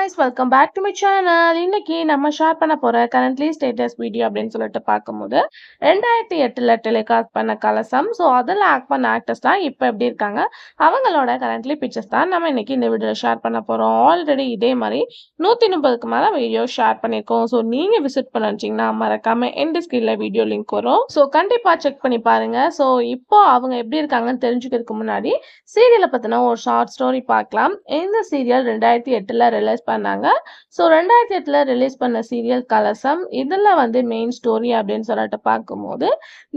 guys, welcome back to my channel. இன்னைக்கு நம்ம share பண்ண போற கரண்ட்லி ஸ்டேட்டஸ் வீடியோ அப்படின்னு சொல்லிட்டு பார்க்கும்போது 2008ல டெலிகாஸ்ட் பண்ண கலசம். ஸோ அதில் ஆக்ட் பண்ண ஆக்டர்ஸ்லாம் இப்போ எப்படி இருக்காங்க, அவங்களோட கரண்ட்லி பிக்சர்ஸ் தான் நம்ம இன்னைக்கு இந்த வீடியோவில் ஷேர் பண்ண போகிறோம். ஆல்ரெடி இதே மாதிரி 130க்கு மேலே வீடியோ ஷேர் பண்ணியிருக்கோம். ஸோ நீங்கள் விசிட் பண்ண வச்சிங்கன்னா மறக்காம எந்த ஸ்கிரீனில் வீடியோ லிங்க் வரும். ஸோ கண்டிப்பாக செக் பண்ணி பாருங்க. ஸோ இப்போ அவங்க எப்படி இருக்காங்கன்னு தெரிஞ்சுக்கிறதுக்கு முன்னாடி சீரியலை பற்றின ஒரு ஷார்ட் ஸ்டோரி பார்க்கலாம். இந்த சீரியல் 2008ல் ரிலீஸ் பண்ணாங்க. ஸோ 2008ல் ரிலீஸ் பண்ண சீரியல் கலசம். இதில் வந்து மெயின் ஸ்டோரி அப்படின்னு சொல்லிட்டு பார்க்கும்போது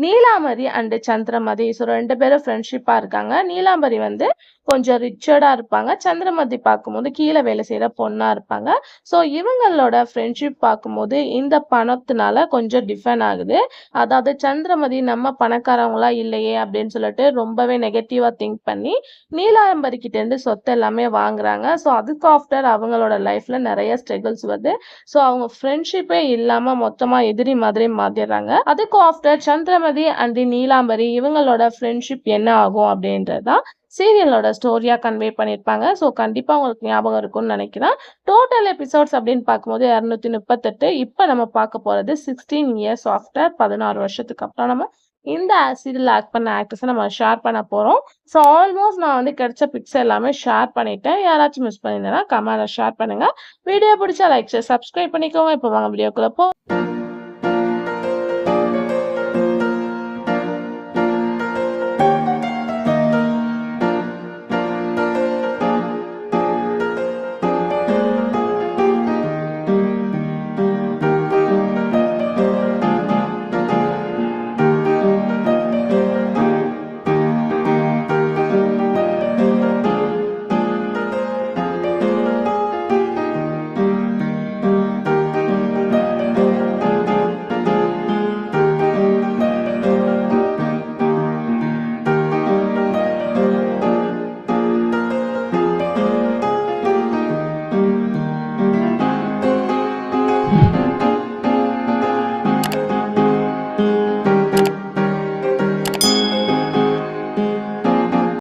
நீலாம்பரி அண்ட் சந்திரமதி, ஸோ 2 பேரும் ஃப்ரெண்ட்ஷிப்பாக இருக்காங்க. நீலாம்பரி வந்து கொஞ்சம் ரிச்சர்டாக இருப்பாங்க. சந்திரமதி பார்க்கும்போது கீழே வேலை செய்கிற பொண்ணாக இருப்பாங்க. ஸோ இவங்களோட ஃப்ரெண்ட்ஷிப் பார்க்கும்போது இந்த பணத்தினால கொஞ்சம் டிஃபன் ஆகுது. அதாவது சந்திரமதி நம்ம பணக்காரவங்களா இல்லையே அப்படின்னு சொல்லிட்டு ரொம்பவே நெகட்டிவாக திங்க் பண்ணி நீலாம்பரி கிட்டேருந்து சொத்து எல்லாமே வாங்குறாங்க. ஸோ அதுக்கு ஆஃப்டர் அவங்களோட லைஃப்பில் நிறைய ஸ்ட்ரகிள்ஸ் வருது. ஸோ அவங்க ஃப்ரெண்ட்ஷிப்பே இல்லாமல் மொத்தமாக எதிரி மாதிரி மாற்றிடுறாங்க. அதுக்கு ஆஃப்டர் சந்திரமதி அண்ட் நீலாம்பரி இவங்களோட ஃப்ரெண்ட்ஷிப் என்ன ஆகும் அப்படின்றது தான் சீரியலோட ஸ்டோரியா கன்வே பண்ணியிருப்பாங்க. ஸோ கண்டிப்பாக உங்களுக்கு ஞாபகம் இருக்கும்னு நினைக்கிறேன். டோட்டல் எபிசோட்ஸ் அப்படின்னு பார்க்கும்போது 238. இப்போ நம்ம பார்க்க போகிறது 16 இயர்ஸ் ஆஃப்டர், 16 வருஷத்துக்கு அப்புறம் நம்ம இந்த சீரியல் ஆக்ட் பண்ண ஆக்டர்ஸை நம்ம ஷேர் பண்ண போகிறோம். ஸோ ஆல்மோஸ்ட் நான் வந்து கிடைச்ச பிக்ஸ் எல்லாமே ஷேர் பண்ணிட்டேன். யாராச்சும் மிஸ் பண்ணியிருந்தேன்னா கமெண்ட்ல ஷேர் பண்ணுங்க. வீடியோ பிடிச்சா லைக் ஷேர் சப்ஸ்கிரைப் பண்ணிக்கோங்க. இப்போ வாங்க வீடியோக்குள்ள போ.